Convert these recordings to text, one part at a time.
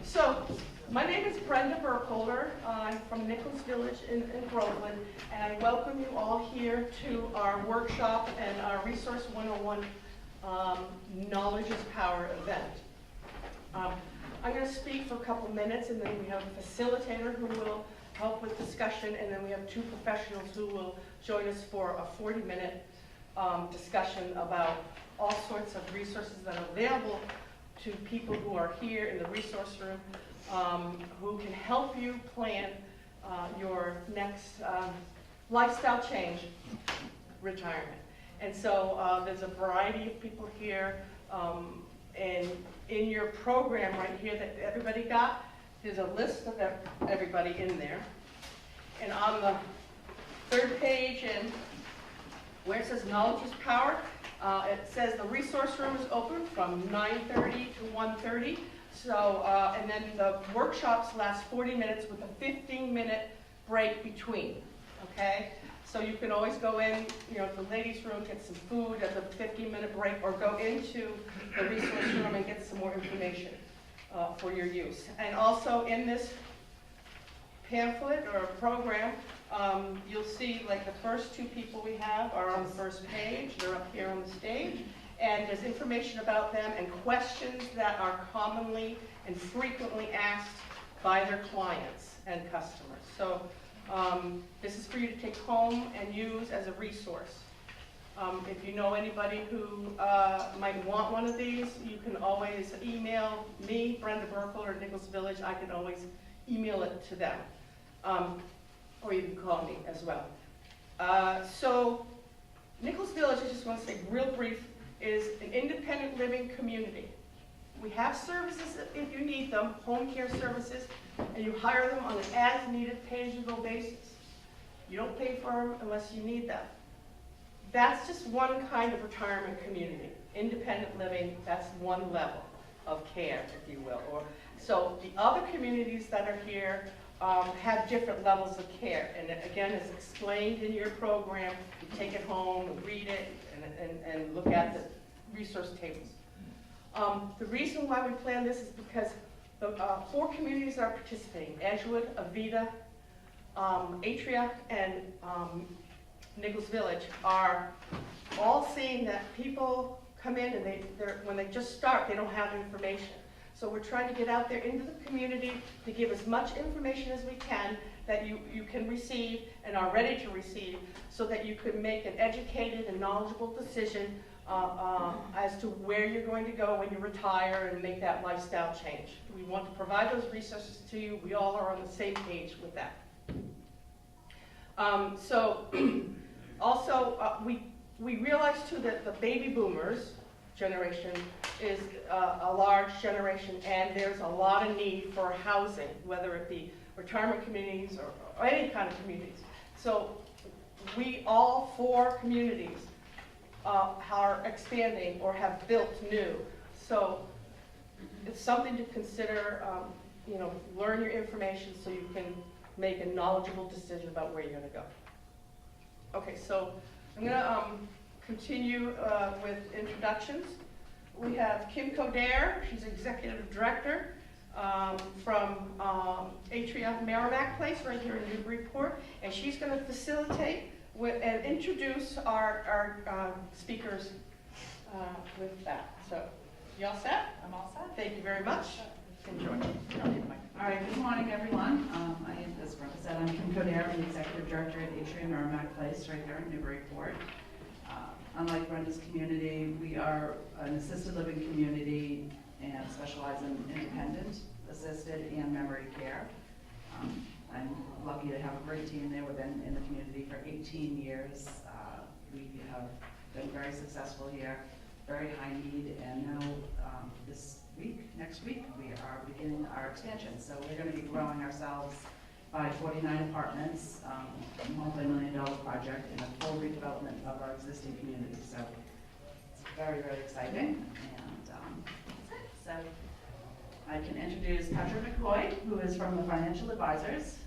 So, my name is Brenda Burkholder. I'm from Nichols Village in Groveland, and I welcome you all here to our workshop and our Resource 101 Knowledge is Power event. I'm going to speak for a couple minutes, and then we have a facilitator who will help with discussion, and then we have two professionals who will join us for a 40-minute discussion about all sorts of resources that are available to people who are here in the resource room, who can help you plan your next lifestyle change, retirement. And so there's a variety of people here, and in your program right here that everybody got, there's a list of everybody in there. And on the third page, and where it says knowledge is power, it says the resource room is open from 9:30 to 1:30. So, and then the workshops last 40 minutes with a 15-minute break between, okay? So you can always go in, you know, to the ladies' room, get some food at the 15-minute break, or go into the resource room and get some more information for your use. And also in this pamphlet or program, you'll see like the first two people we have are on the first page. They're up here on the stage. And there's information about them and questions that are commonly and frequently asked by their clients and customers. So this is for you to take home and use as a resource. If you know anybody who might want one of these, you can always email me, Brenda Burkholder at Nichols Village. I can always email it to them. Or you can call me as well. So Nichols Village, I just want to say real brief, is an independent living community. We have services if you need them, home care services, and you hire them on an as-needed, pay-as-you-go basis. You don't pay for them unless you need them. That's just one kind of retirement community. Independent living, that's one level of care, if you will. So the other communities that are here have different levels of care. And again, it's explained in your program. You take it home and read it and look at the resource tables. The reason why we plan this is because the 4 communities that are participating, Edgewood, Avita, Atria, and Nichols Village, are all seeing that people come in and when they just start, they don't have information. So we're trying to get out there into the community to give as much information as we can that you can receive and are ready to receive, so that you can make an educated and knowledgeable decision as to where you're going to go when you retire and make that lifestyle change. We want to provide those resources to you. We all are on the same page with that. Also, we realize too that the baby boomers generation is a large generation, and there's a lot of need for housing, whether it be retirement communities or any kind of communities. So we, all 4 communities, are expanding or have built new. So it's something to consider, you know, learn your information so you can make a knowledgeable decision about where you're going to go. Okay, so I'm going to continue with introductions. We have Kim Coderre. She's Executive Director from Atria Merrimack Place right here in Newburyport, and she's going to facilitate and introduce our speakers with that. So, you all set? I'm all set. Thank you very much. Enjoy. All right, good morning, everyone. As Brenda said, I'm Kim Coderre, I'm the Executive Director at Atria Merrimack Place right here in Newburyport. Unlike Brenda's community, we are an assisted living community and specialize in independent, assisted, and memory care. I'm lucky to have a great team there. We've been in the community for 18 years. We have been very successful here, very high need, and now next week, we are beginning our expansion. So we're going to be growing ourselves by 49 apartments, a multi-million-dollar project, and a full redevelopment of our existing community. So it's very, very exciting. And so I can introduce Patrick McCoy, who is from the Financial Advisors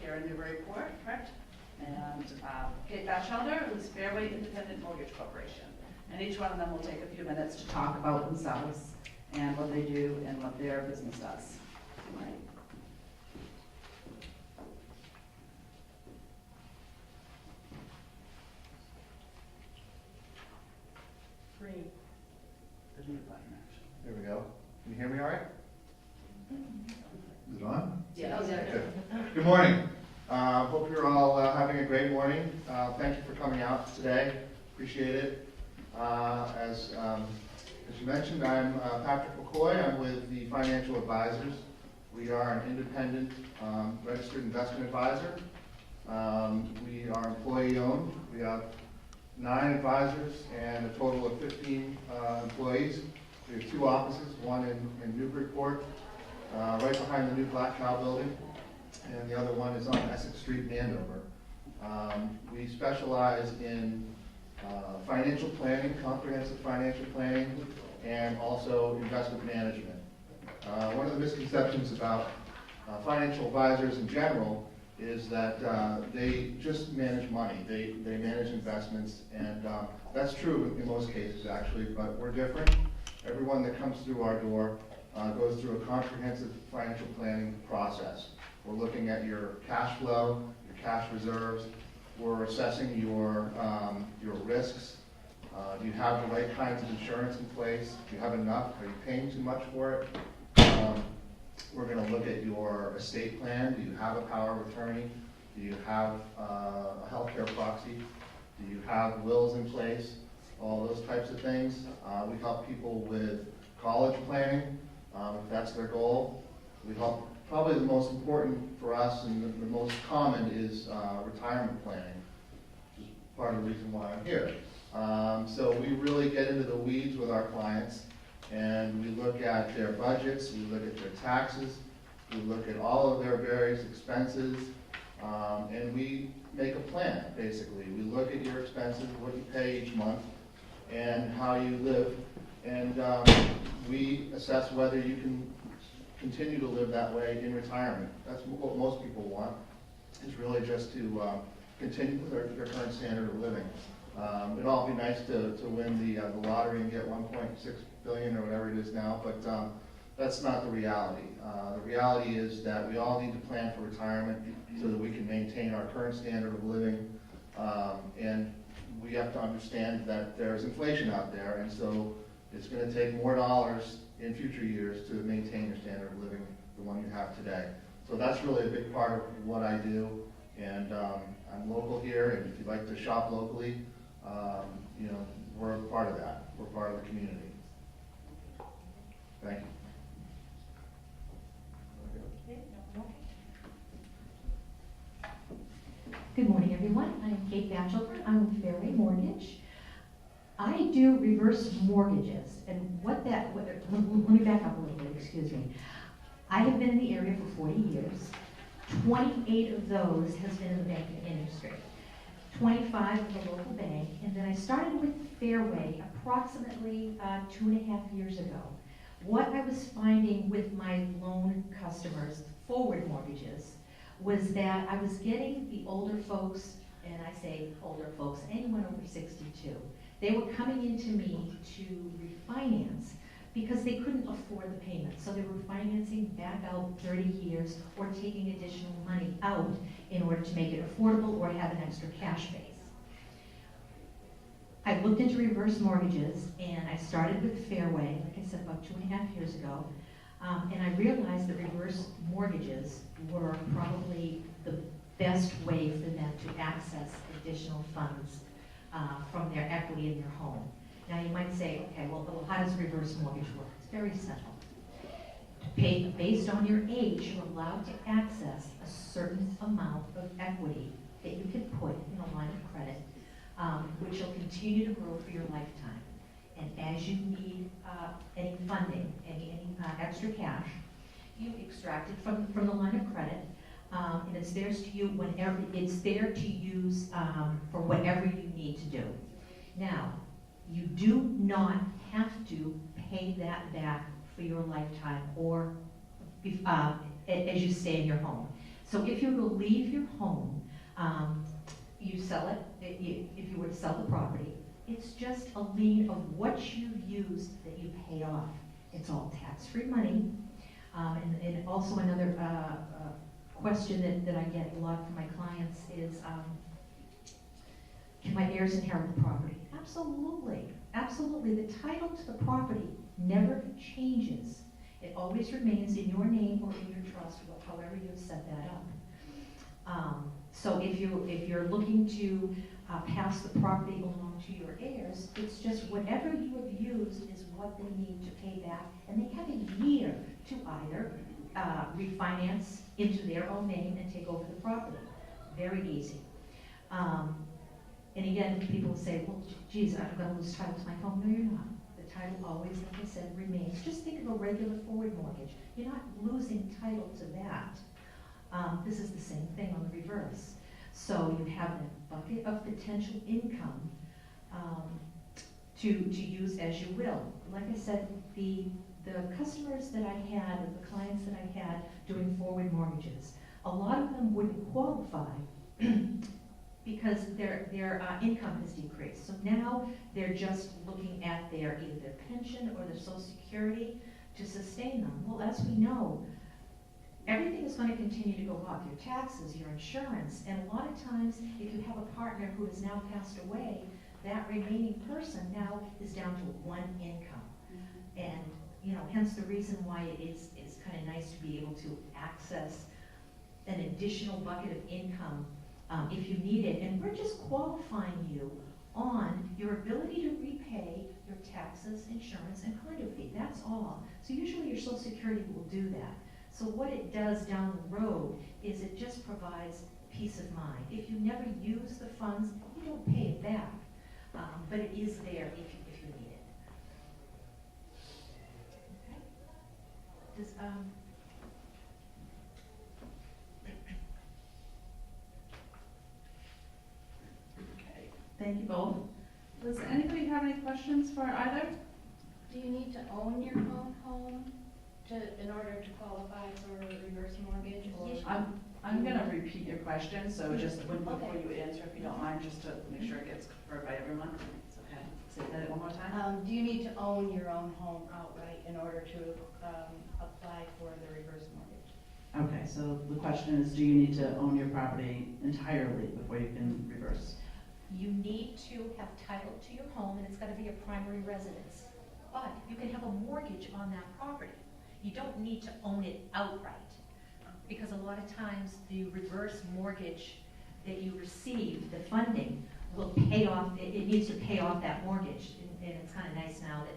here in Newburyport, correct? And Kate Batchelder, who's Fairway Independent Mortgage Corporation. And each one of them will take a few minutes to talk about themselves and what they do and what their business does. Right. Green. The mute button, actually. There we go. Can you hear me all right? Is it on? Yeah. Good. Good morning. Hope you're all having a great morning. Thank you for coming out today. Appreciate it. As you mentioned, I'm Patrick McCoy. I'm with the Financial Advisors. We are an independent registered investment advisor. We are employee-owned. We have 9 advisors and a total of 15 employees. We have 2 offices, one in Newburyport, right behind the new Black Cow building, and the other one is on Essex Street in Andover. We specialize in financial planning, comprehensive financial planning, and also investment management. One of the misconceptions about financial advisors in general is that they just manage money. They manage investments, and that's true in most cases actually, but we're different. Everyone that comes through our door goes through a comprehensive financial planning process. We're looking at your cash flow, your cash reserves. We're assessing your risks. Do you have the right kinds of insurance in place? Do you have enough? Are you paying too much for it? We're going to look at your estate plan. Do you have a power of attorney? Do you have a healthcare proxy? Do you have wills in place? All those types of things. We help people with college planning, if that's their goal. We help, probably the most important for us and the most common is retirement planning, which is part of the reason why I'm here. So we really get into the weeds with our clients, and we look at their budgets, we look at their taxes, we look at all of their various expenses, and we make a plan, basically. We look at your expenses, what you pay each month, and how you live, and we assess whether you can continue to live that way in retirement. That's what most people want, is really just to continue with their current standard of living. It'd all be nice to win the lottery and get 1.6 billion or whatever it is now, but that's not the reality. The reality is that we all need to plan for retirement so that we can maintain our current standard of living, and we have to understand that there's inflation out there, and so it's going to take more dollars in future years to maintain your standard of living, the one you have today. So that's really a big part of what I do, and I'm local here, and if you'd like to shop locally, you know, we're a part of that. We're part of the community. Thank you. Good morning, everyone. I'm Kate Batchelder. I'm with Fairway Mortgage. I do reverse mortgages, and let me back up a little bit, excuse me. I have been in the area for 40 years. 28 of those has been in the banking industry. 25 with a local bank, and then I started with Fairway approximately 2.5 years ago. What I was finding with my loan customers, forward mortgages, was that I was getting the older folks, and I say older folks, anyone over 62, they were coming into me to refinance because they couldn't afford the payment. So they were financing back out 30 years or taking additional money out in order to make it affordable or have an extra cash base. I looked into reverse mortgages, and I started with Fairway, like I said, about 2.5 years ago, and I realized that reverse mortgages were probably the best way for them to access additional funds from their equity in their home. Now you might say, okay, well, how does a reverse mortgage work? It's very simple. Based on your age, you're allowed to access a certain amount of equity that you can put in a line of credit, which will continue to grow for your lifetime. And as you need any funding, any extra cash, you extract it from the line of credit, and it's theirs to you whenever it's there to use for whatever you need to do. Now, you do not have to pay that back for your lifetime or as you stay in your home. So if you were to leave your home, you sell it, if you were to sell the property, it's just a lien of what you used that you paid off. It's all tax-free money. And also another question that I get a lot from my clients is, can my heirs inherit the property? Absolutely, absolutely. The title to the property never changes. It always remains in your name or in your trust, however you set that up. So if you're looking to pass the property along to your heirs, it's just whatever you have used is what they need to pay back, and they have a year to either refinance into their own name and take over the property. Very easy. And again, people say, well, geez, I'm going to lose title to my home. No, you're not. The title always, like I said, remains. Just think of a regular forward mortgage. You're not losing title to that. This is the same thing on the reverse. So you have that bucket of potential income to use as you will. Like I said, the customers that I had, and the clients that I had doing forward mortgages, a lot of them wouldn't qualify because their income has decreased. So now they're just looking at either their pension or their Social Security to sustain them. Well, as we know, everything is going to continue to go up. Your taxes, your insurance, and a lot of times, if you have a partner who has now passed away, that remaining person now is down to one income. And hence the reason why it is kind of nice to be able to access an additional bucket of income if you need it. And we're just qualifying you on your ability to repay your taxes, insurance, and condo fee. That's all. So usually your Social Security will do that. So what it does down the road is it just provides peace of mind. If you never use the funds, you don't pay it back. But it is there if you need it. Okay? Okay, thank you both. Does anybody have any questions for either? Do you need to own your own home in order to qualify for a reverse mortgage, or? Yes. I'm gonna repeat your question, so just before Okay. you answer, if you don't mind, just to make sure it gets heard by everyone. It's okay. Say that one more time. Do you need to own your own home outright in order to apply for the reverse mortgage? Okay, so the question is, do you need to own your property entirely before you can reverse? You need to have title to your home, and it's got to be a primary residence. But you can have a mortgage on that property. You don't need to own it outright, because a lot of times the reverse mortgage that you receive, the funding, will pay off, it needs to pay off that mortgage. And it's kind of nice now that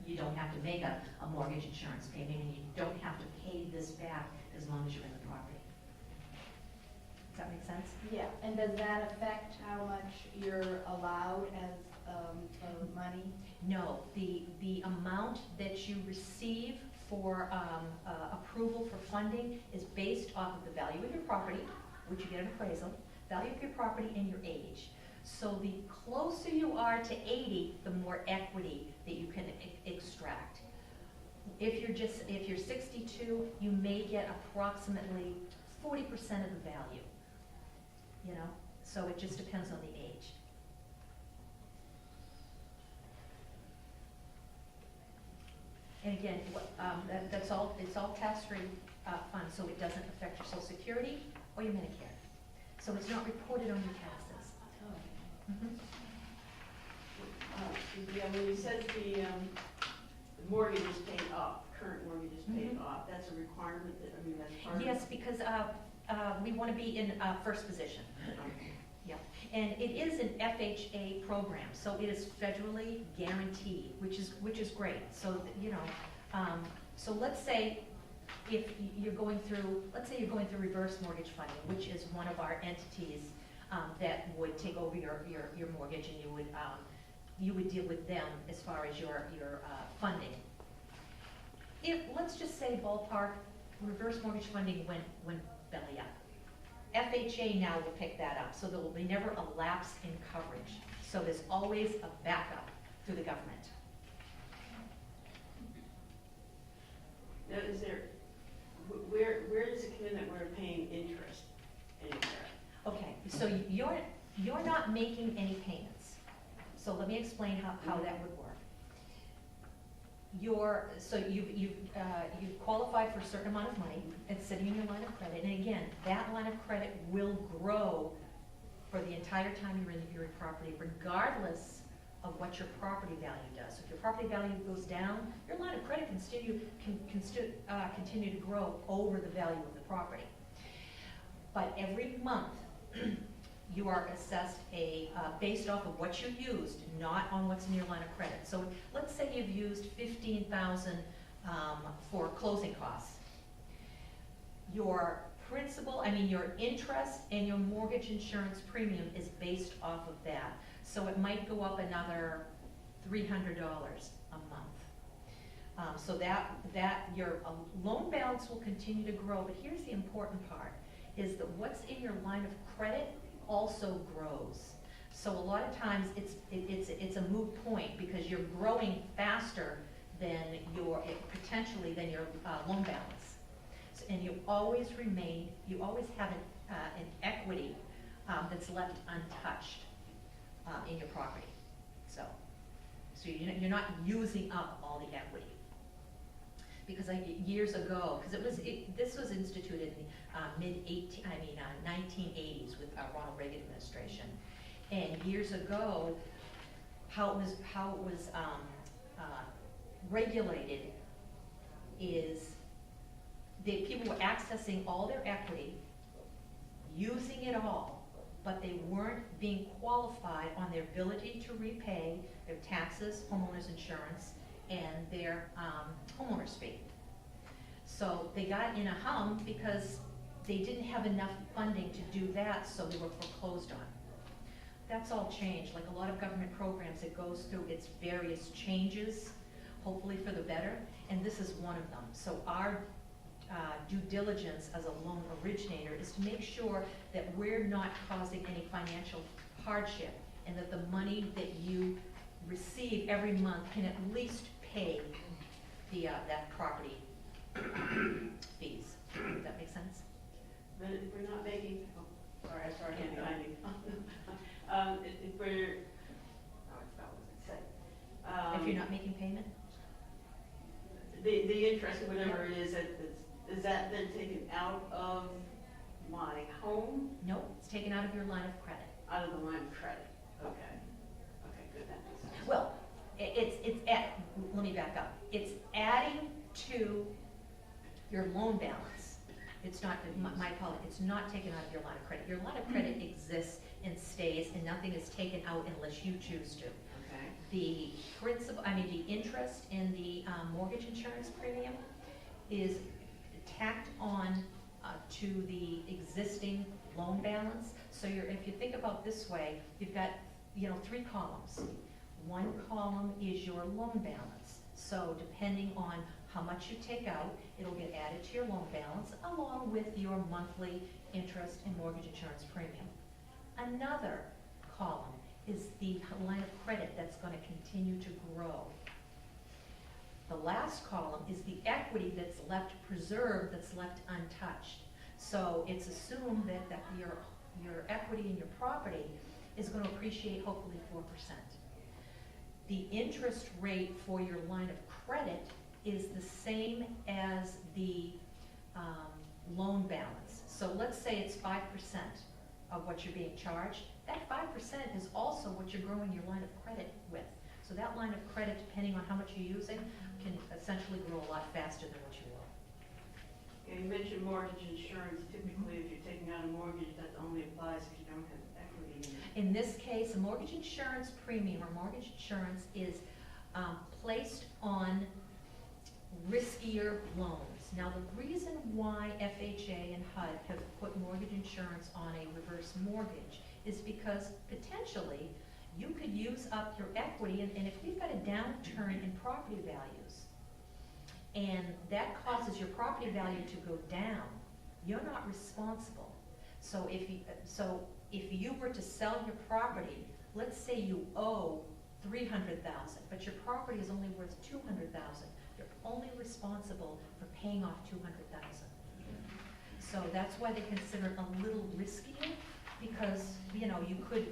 you don't have to make a mortgage insurance payment, and you don't have to pay this back as long as you're in the property. Does that make sense? Yeah, and does that affect how much you're allowed as, for money? No, the amount that you receive for approval for funding is based off of the value of your property, which you get an appraisal, value of your property, and your age. So the closer you are to 80, the more equity that you can extract. If you're 62, you may get approximately 40% of the value. So it just depends on the age. And again, it's all tax-free funds, so it doesn't affect your Social Security or your Medicare. So it's not reported on your taxes. Mhm. Yeah, when you said the mortgage is paid off, current mortgage is paid off, that's a requirement that, that's part of it? Yes, because we want to be in first position. Yeah, and it is an FHA program, so it is federally guaranteed, which is great. So so let's say if you're going through, reverse mortgage funding, which is one of our entities that would take over your mortgage, and you would deal with them as far as your funding. Let's just say ballpark, reverse mortgage funding went belly up. FHA now will pick that up, so there will be never a lapse in coverage. So there's always a backup through the government. Now, where does it come in that we're paying interest anywhere? Okay, so you're not making any payments. So let me explain how that would work. So you've qualified for a certain amount of money, it's sitting in your line of credit, and again, that line of credit will grow for the entire time you're in the Erie property, regardless of what your property value does. So if your property value goes down, your line of credit can continue to grow over the value of the property. But every month, you are assessed based off of what you used, not on what's in your line of credit. So let's say you've used $15,000 for closing costs. Your your interest and your mortgage insurance premium is based off of that. So it might go up another $300 a month. So that your loan balance will continue to grow, but here's the important part, is that what's in your line of credit also grows. So a lot of times it's a moot point because you're growing faster than potentially than your loan balance. So, and you always have an equity that's left untouched in your property. So you're not using up all the equity. Because years ago, because this was instituted in the 1980s with Ronald Reagan administration, and years ago, how it was regulated is that people were accessing all their equity, using it all, but they weren't being qualified on their ability to repay their taxes, homeowners insurance, and their homeowner's fee. So they got in a hum because they didn't have enough funding to do that, so they were foreclosed on. That's all changed. Like a lot of government programs, it goes through its various changes, hopefully for the better, and this is one of them. So our due diligence as a loan originator is to make sure that we're not causing any financial hardship, and that the money that you receive every month can at least pay that property fees. Does that make sense? But if we're not making, sorry, I'm behind you. If we're, I forgot what I said. If you're not making payment? The interest, whatever it is that then taken out of my home, Nope, it's taken out of your line of credit. out of the line of credit? Okay. Okay, good, that makes sense. Well, let me back up. It's adding to your loan balance. It's not, my apology, it's not taken out of your line of credit. Your line of credit exists and stays, and nothing is taken out unless you choose to. Okay. The the interest in the mortgage insurance premium is tacked on to the existing loan balance. So if you think about this way, you've got 3 columns. One column is your loan balance. So depending on how much you take out, it'll get added to your loan balance along with your monthly interest and mortgage insurance premium. Another column is the line of credit that's going to continue to grow. The last column is the equity that's left preserved, that's left untouched. So it's assumed that your equity in your property is going to appreciate hopefully 4%. The interest rate for your line of credit is the same as the loan balance. So let's say it's 5% of what you're being charged. That 5% is also what you're growing your line of credit with. So that line of credit, depending on how much you're using, can essentially grow a lot faster than what you will. Yeah, you mentioned mortgage insurance. Typically, if you're taking out a mortgage, that only applies if you don't have equity in it. In this case, a mortgage insurance premium or mortgage insurance is placed on riskier loans. Now, the reason why FHA and HUD have put mortgage insurance on a reverse mortgage is because potentially you could use up your equity, and if we've got a downturn in property values, and that causes your property value to go down, you're not responsible. So if you were to sell your property, let's say you owe $300,000, but your property is only worth $200,000, you're only responsible for paying off $200,000. So that's why they consider it a little riskier, because you could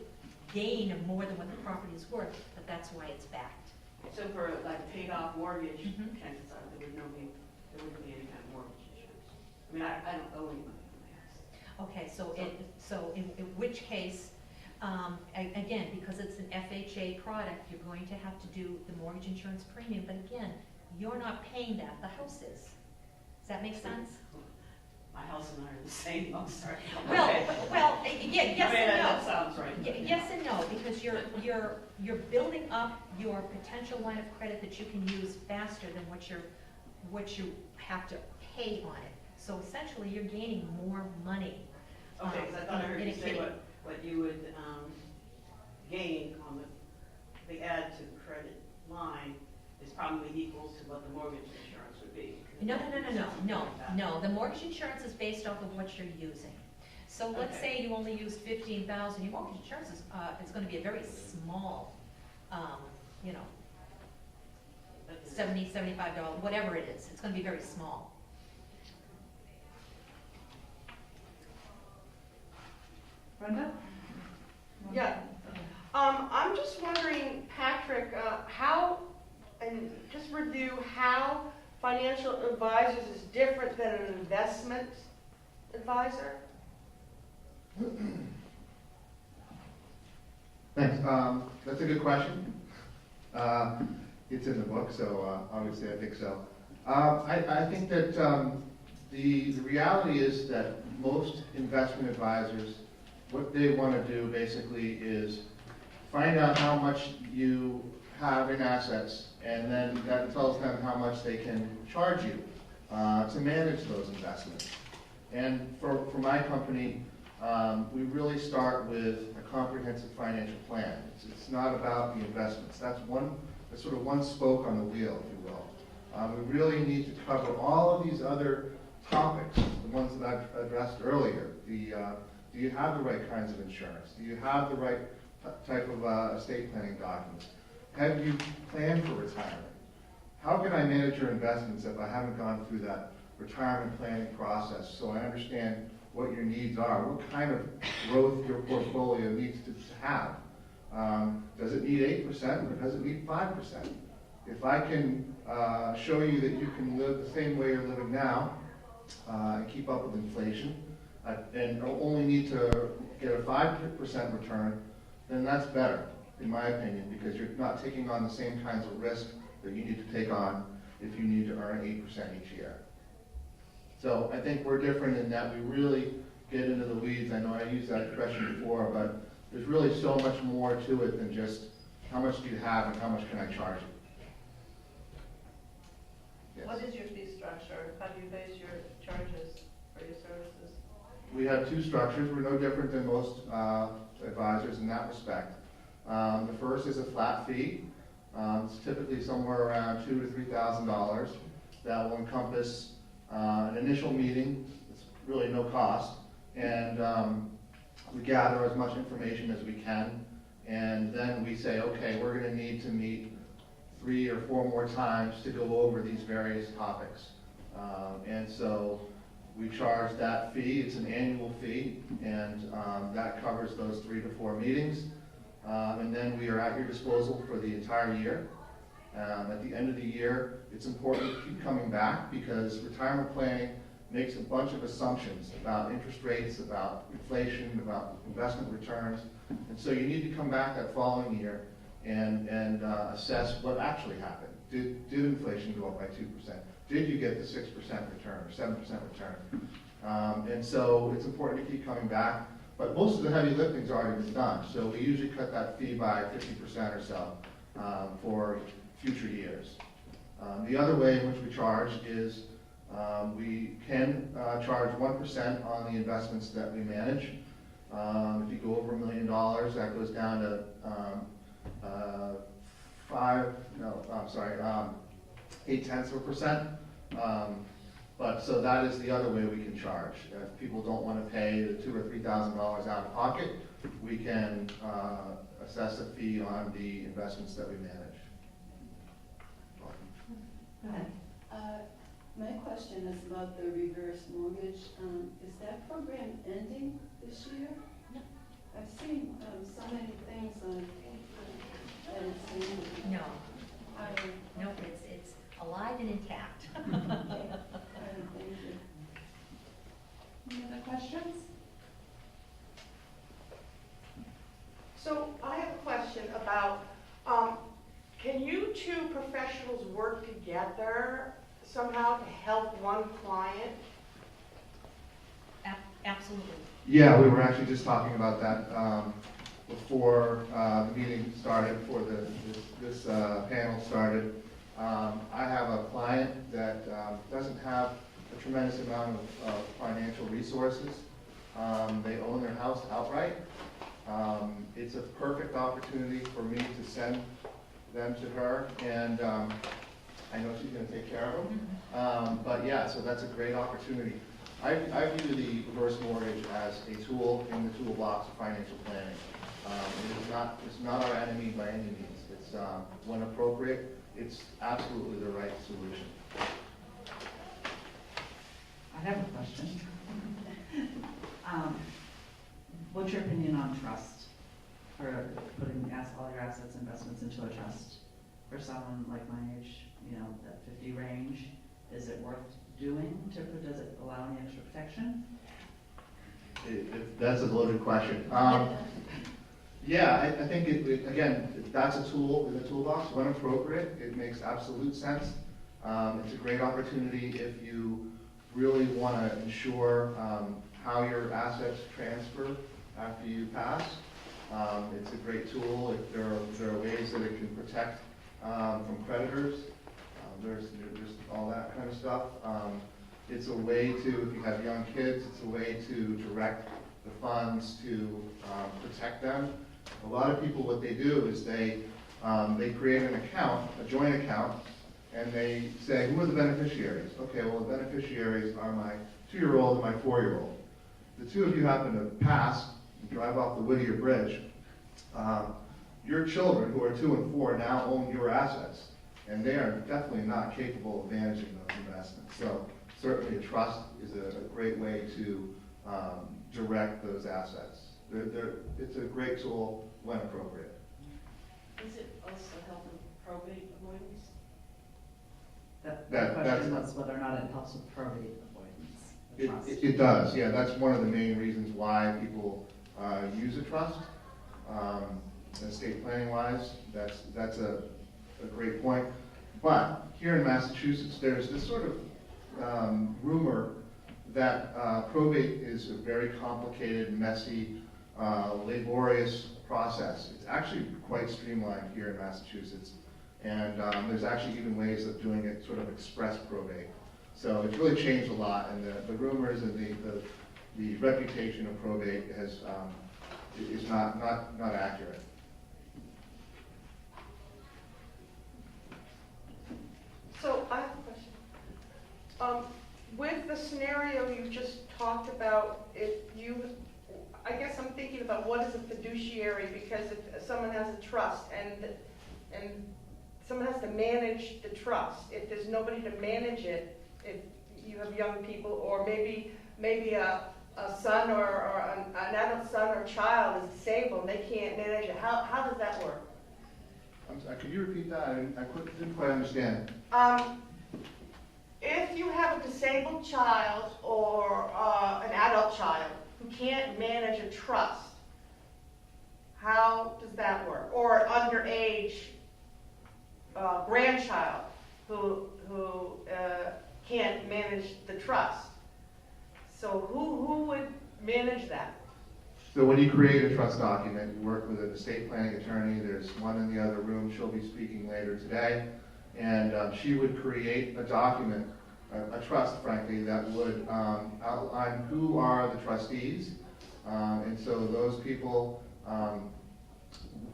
gain more than what the property is worth, but that's why it's backed. So for like a paid off mortgage, Mhm. chances are there wouldn't be any kind of mortgage insurance. I mean, I don't owe any money on my house. Okay, so in which case, again, because it's an FHA product, you're going to have to do the mortgage insurance premium, but again, you're not paying that, the house is. Does that make sense? My house and I are the same, I'm sorry. Well, Okay. yeah, yes I mean, and that no. sounds right. Yes and no, because you're building up your potential line of credit that you can use faster than what you have to pay on it. So essentially, you're gaining more money. Okay, because I thought I heard in you a say kitty. what you would gain on the add to the credit line is probably equal to what the mortgage insurance would be. No, the mortgage insurance is based off of what you're using. So let's Okay. say you only used 15,000, your mortgage insurance is gonna be a very small, you know, $70, $75, whatever it is, it's gonna be very small. Brenda? Yeah. I'm just wondering, Patrick, and just review how financial advisors is different than an investment advisor? Thanks. That's a good question. It's in the book, so obviously I think so. I think that the reality is that most investment advisors, what they want to do basically is find out how much you have in assets, and then that tells them how much they can charge you to manage those investments. And for my company, we really start with a comprehensive financial plan. It's not about the investments. That's sort of one spoke on the wheel, if you will. We really need to cover all of these other topics, the ones that I've addressed earlier. Do you have the right kinds of insurance? Do you have the right type of estate planning documents? Have you planned for retirement? How can I manage your investments if I haven't gone through that retirement planning process so I understand what your needs are, what kind of growth your portfolio needs to have? Does it need 8% or does it need 5%? If I can show you that you can live the same way you're living now and keep up with inflation and only need to get a 5% return, then that's better, in my opinion, because you're not taking on the same kinds of risk that you need to take on if you need to earn 8% each year. So I think we're different in that we really get into the weeds. I know I used that expression before, but there's really so much more to it than just how much do you have and how much can I charge you. Yes. What is your fee structure? How do you base your charges for your services? We have two structures. We're no different than most advisors in that respect. The first is a flat fee. It's typically somewhere around $2,000 to $3,000. That will encompass an initial meeting. It's really no cost, and we gather as much information as we can, and then we say, okay, we're going to need to meet 3 or 4 more times to go over these various topics. And so we charge that fee. It's an annual fee, and that covers those 3 to 4 meetings. And then we are at your disposal for the entire year. At the end of the year, it's important to keep coming back because retirement planning makes a bunch of assumptions about interest rates, about inflation, about investment returns. And so you need to come back that following year and assess what actually happened. Did inflation go up by 2%? Did you get the 6% return or 7% return? And so it's important to keep coming back. But most of the heavy lifting's already been done. So we usually cut that fee by 50% or so for future years. The other way in which we charge is we can charge 1% on the investments that we manage. If you go over $1 million, that goes down to 0.8%. But so that is the other way we can charge. If people don't want to pay the $2,000 or $3,000 out of pocket, we can assess a fee on the investments that we manage. Go ahead. My question is about the reverse mortgage. Is that program ending this year? No. I've seen so many things on and it's ending. No, I no, it's and intact. Okay. All right, thank you. Any other questions? So I have a question about, can you two professionals work together somehow to help one client? Absolutely. Yeah, we were actually just talking about that before the meeting started, before this panel started. I have a client that doesn't have a tremendous amount of financial resources. They own their house outright. It's a perfect opportunity for me to send them to her, and I know she's going to take care of them. But yeah, so that's a great opportunity. I view the reverse mortgage as a tool in the toolbox of financial planning. It's not our enemy by any means. It's when appropriate, it's absolutely the right solution. I have a question. What's your opinion on trust? Or putting all your assets, investments into a trust? For someone like my age, that 50 range, is it worth doing? Does it allow any extra protection? That's a loaded question. Yeah, I think, again, that's a tool in the toolbox. When appropriate, it makes absolute sense. It's a great opportunity if you really want to ensure how your assets transfer after you pass. It's a great tool if there are ways that it can protect from creditors. There's all that kind of stuff. It's a way to, if you have young kids, it's a way to direct the funds to protect them. A lot of people, what they do is they create an account, a joint account, and they say, who are the beneficiaries? Okay, well, the beneficiaries are my 2-year-old and my 4-year-old. The two of you happen to pass and drive off the Whittier Bridge. Your children, who are 2 and 4, now own your assets, and they are definitely not capable of managing those investments. So certainly a trust is a great way to direct those assets. It's a great tool when appropriate. Does it also help with probate avoidance? The question was whether or not it helps with probate avoidance. The trust. It does, yeah. That's one of the main reasons why people use a trust. Estate planning wise, that's a great point. But here in Massachusetts, there's this sort of rumor that probate is a very complicated, messy, laborious process. It's actually quite streamlined here in Massachusetts. And there's actually even ways of doing it sort of express probate. So it's really changed a lot, and the rumors and the reputation of probate is not accurate. So I have a question. With the scenario you just talked about, I guess I'm thinking about what is a fiduciary, because if someone has a trust and someone has to manage the trust, if there's nobody to manage it, if you have young people, or maybe a son or an adult son or child is disabled and they can't manage it, how does that work? I'm sorry, could you repeat that? I didn't quite understand. If you have a disabled child or an adult child who can't manage a trust, how does that work? Or an underage grandchild who can't manage the trust. So who would manage that? So when you create a trust document, you work with an estate planning attorney. There's one in the other room. She'll be speaking later today. And she would create a document, a trust, frankly, that would outline who are the trustees. And so those people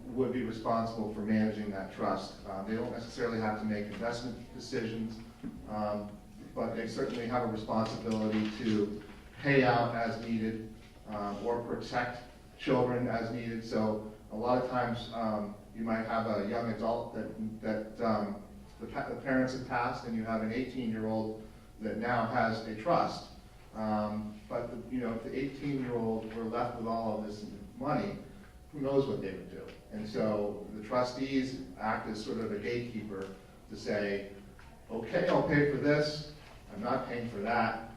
would be responsible for managing that trust. They don't necessarily have to make investment decisions, but they certainly have a responsibility to pay out as needed or protect children as needed. So a lot of times you might have a young adult that the parents have passed, and you have an 18-year-old that now has a trust. But if the 18-year-old were left with all of this money, who knows what they would do? And so the trustees act as sort of a gatekeeper to say, okay, I'll pay for this, I'm not paying for that.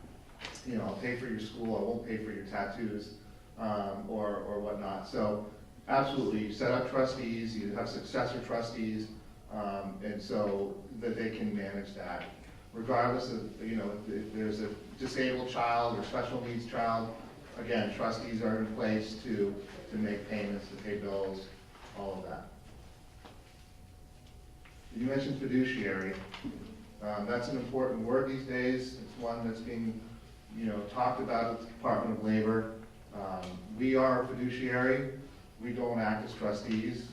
You know, I'll pay for your school, I won't pay for your tattoos, or whatnot. So absolutely, you set up trustees, you have successor trustees, and so that they can manage that. Regardless of, you know, if there's a disabled child or special needs child, again, trustees are in place to make payments, to pay bills, all of that. You mentioned fiduciary. That's an important word these days. It's one that's being, you know, talked about at the Department of Labor. We are a fiduciary. We don't act as trustees.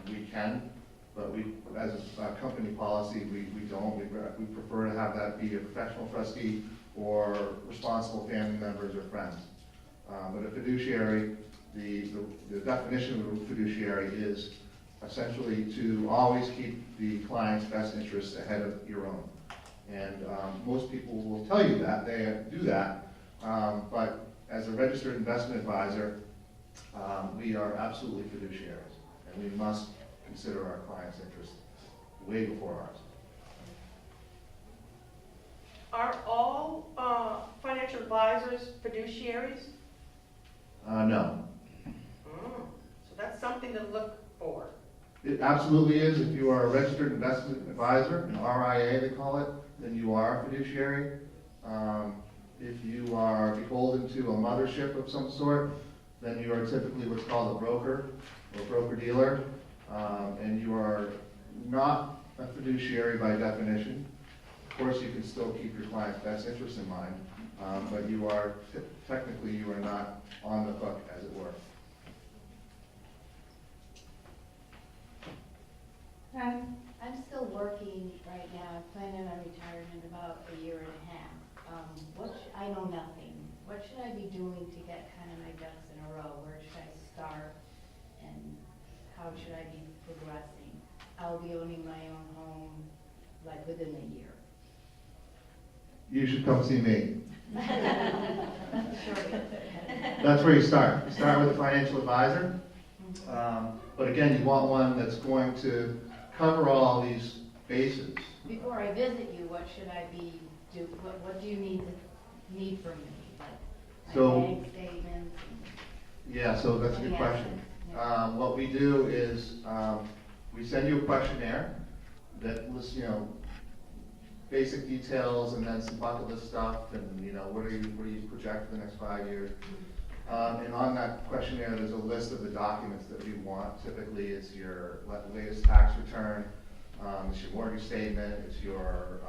We can, but we, as a company policy, we don't. We prefer to have that be a professional trustee or responsible family members or friends. But a fiduciary, the definition of a fiduciary is essentially to always keep the client's best interests ahead of your own. And most people will tell you that, they do that, but as a registered investment advisor, we are absolutely fiduciaries, and we must consider our client's interests way before ours. Are all financial advisors fiduciaries? No. So that's something to look for. It absolutely is. If you are a registered investment advisor, an RIA they call it, then you are a fiduciary. If you are beholden to a mothership of some sort, then you are typically what's called a broker or broker-dealer, and you are not a fiduciary by definition. Of course, you can still keep your client's best interest in mind, but you are, technically, you are not on the hook, as it were. I'm still working right now, planning on retiring in about a year and a half. I know nothing. What should I be doing to get kind of my ducks in a row? Where should I start? And how should I be progressing? I'll be owning my own home, like, within a year. You should come see me. Sure. That's where you start. You start with a financial advisor. But again, you want one that's going to cover all these bases. Before I visit you, what should I what do you need from me? Like, So- my bank statements? Yeah, so that's a good Yeah. question. Yeah. What we do is, we send you a questionnaire that lists, you know, basic details and then some bucket list stuff and, you know, what do you project for the next 5 years? And on that questionnaire, there's a list of the documents that we want. Typically, it's your latest tax return, it's your mortgage statement, it's your,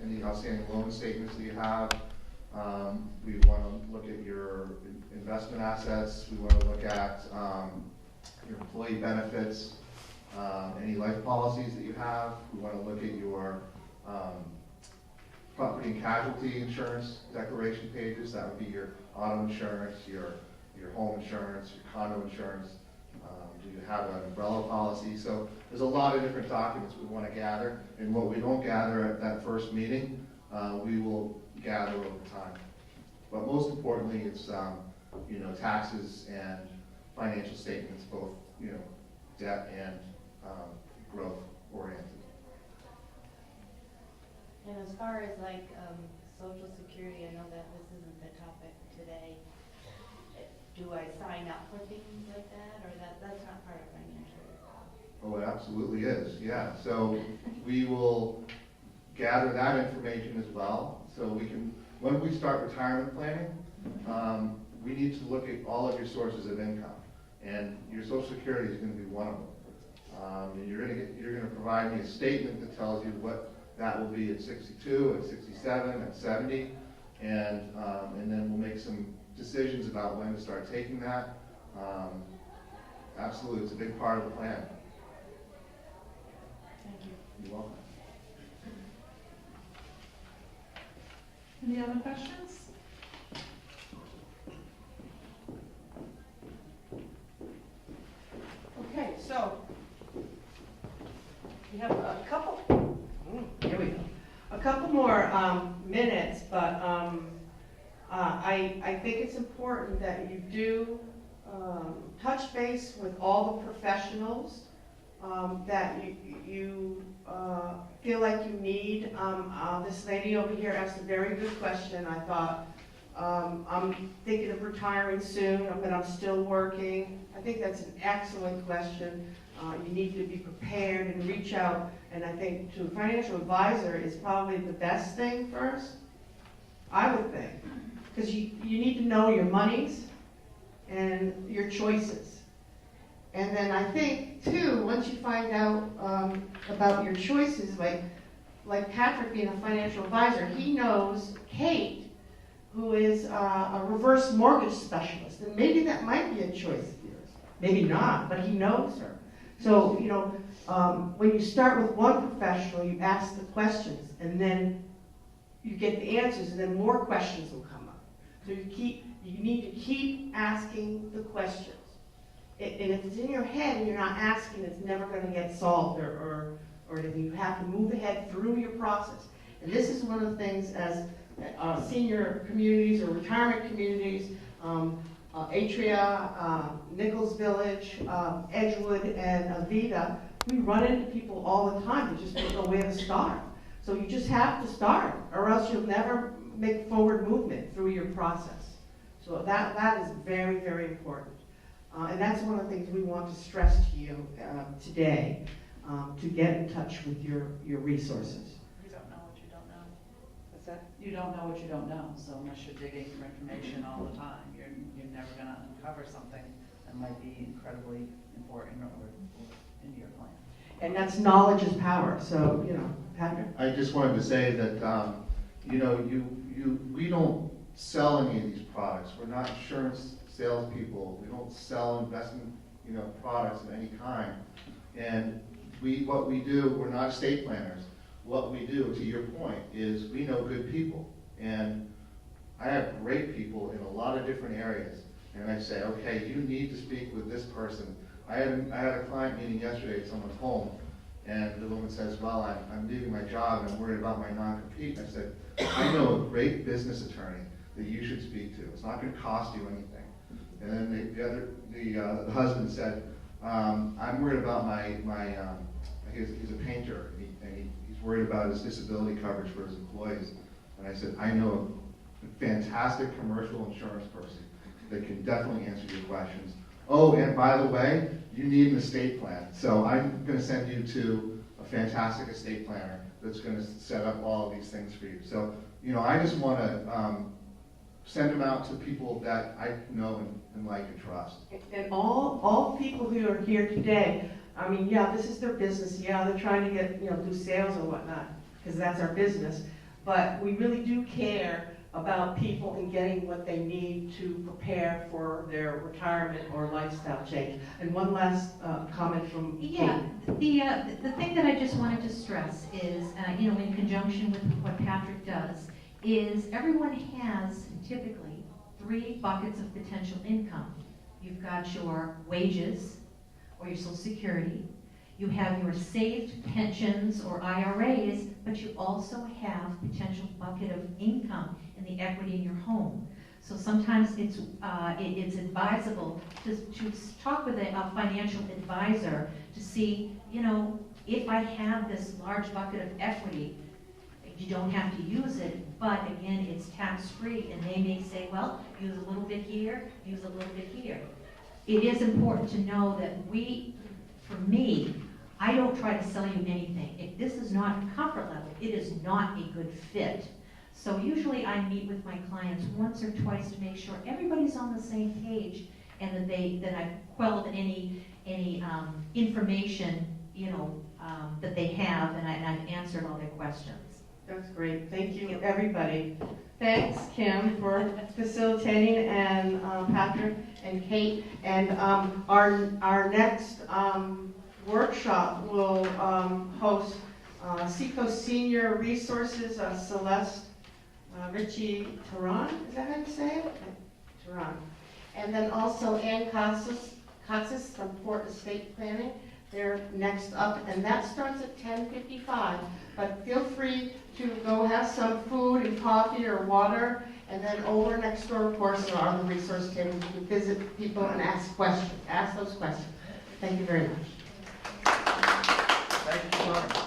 any outstanding loan statements that you have. We want to look at your investment assets. We want to look at your employee benefits, any life policies that you have. We want to look at your property and casualty insurance declaration pages. That would be your auto insurance, your home insurance, your condo insurance. Do you have an umbrella policy? So there's a lot of different documents we want to gather, and what we don't gather at that first meeting, we will gather over time. But most importantly, it's you know, taxes and financial statements, both, you know, debt and growth oriented. And as far as like Social Security, I know that this isn't the topic today. Do I sign up for things like that, or that's not part of financial? Oh, it absolutely is, yeah. So we will gather that information as well. So we can, when we start retirement planning, we need to look at all of your sources of income. And your Social Security is going to be one of them. And you're going to provide me a statement that tells you what that will be at 62, at 67, at 70, and then we'll make some decisions about when to start taking that. Absolutely, it's a big part of the plan. Thank you. You're welcome. Any other questions? Okay, so we have a couple, here we go, a couple more minutes, but I think it's important that you do touch base with all the professionals that you feel like you need. This lady over here asked a very good question, I thought. I'm thinking of retiring soon, but I'm still working. I think that's an excellent question. You need to be prepared and reach out, and I think to a financial advisor is probably the best thing first, I would think. Because you need to know your monies and your choices. And then I think, too, once you find out about your choices, like Patrick being a financial advisor, he knows Kate, who is a reverse mortgage specialist. And maybe that might be a choice of yours. Maybe not, but he knows her. So, you know, when you start with one professional, you ask the questions, and then you get the answers, and then more questions will come up. So you need to keep asking the questions. And if it's in your head and you're not asking, it's never going to get solved or anything. You have to move ahead through your process. And this is one of the things as senior communities or retirement communities, Atria, Nichols Village, Edgewood, and Avita, we run into people all the time that just don't know where to start. So you just have to start, or else you'll never make forward movement through your process. So that is very, very important. And that's one of the things we want to stress to you today, to get in touch with your resources. You don't know what you don't know. What's that? You don't know what you don't know, so unless you're digging for information all the time, you're never gonna uncover something that might be incredibly important or in your plan. And that's knowledge is power. So, you know, Patrick? I just wanted to say that, you know, we don't sell any of these products. We're not insurance salespeople. We don't sell investment, you know, products of any kind. And what we do, we're not estate planners. What we do, to your point, is we know good people. And I have great people in a lot of different areas. And I say, okay, you need to speak with this person. I had a client meeting yesterday at someone's home, and the woman says, well, I'm leaving my job and I'm worried about my non-compete. And I said, I know a great business attorney that you should speak to. It's not going to cost you anything. And then the husband said, I'm worried about he's a painter, and he's worried about his disability coverage for his employees. And I said, I know a fantastic commercial insurance person that can definitely answer your questions. Oh, and by the way, you need an estate plan. So I'm going to send you to a fantastic estate planner that's going to set up all of these things for you. So, you know, I just want to send them out to people that I know and like and trust. And all people who are here today, I mean, yeah, this is their business. Yeah, they're trying to get, you know, do sales or whatnot, because that's our business. But we really do care about people and getting what they need to prepare for their retirement or lifestyle change. And one last comment from Kate. Yeah, the thing that I just wanted to stress is, you know, in conjunction with what Patrick does, is everyone has typically 3 buckets of potential income. You've got your wages or your Social Security, you have your saved pensions or IRAs, but you also have potential bucket of income in the equity in your home. So sometimes it's advisable to talk with a financial advisor to see, you know, if I have this large bucket of equity, you don't have to use it, but again, it's tax-free, and they may say, well, use a little bit here, use a little bit here. It is important to know that for me, I don't try to sell you anything. If this is not comfort level, it is not a good fit. So usually I meet with my clients once or twice to make sure everybody's on the same page, and that I've quelled any information, you know, that they have, and I've answered all their questions. That's great. Thank you, everybody. Thanks, Kim, for facilitating, and Patrick and Kate. And our next workshop will host Seacoast Senior Resources, Celeste Ritchie Tehran. Is that how you say it? Tehran. And then also Ann Katzis from Port Estate Planning. They're next up, and that starts at 10:55. But feel free to go have some food and coffee or water, and then over next door, of course, are the resource tables. You can visit people and ask questions. Ask those questions. Thank you very much. York.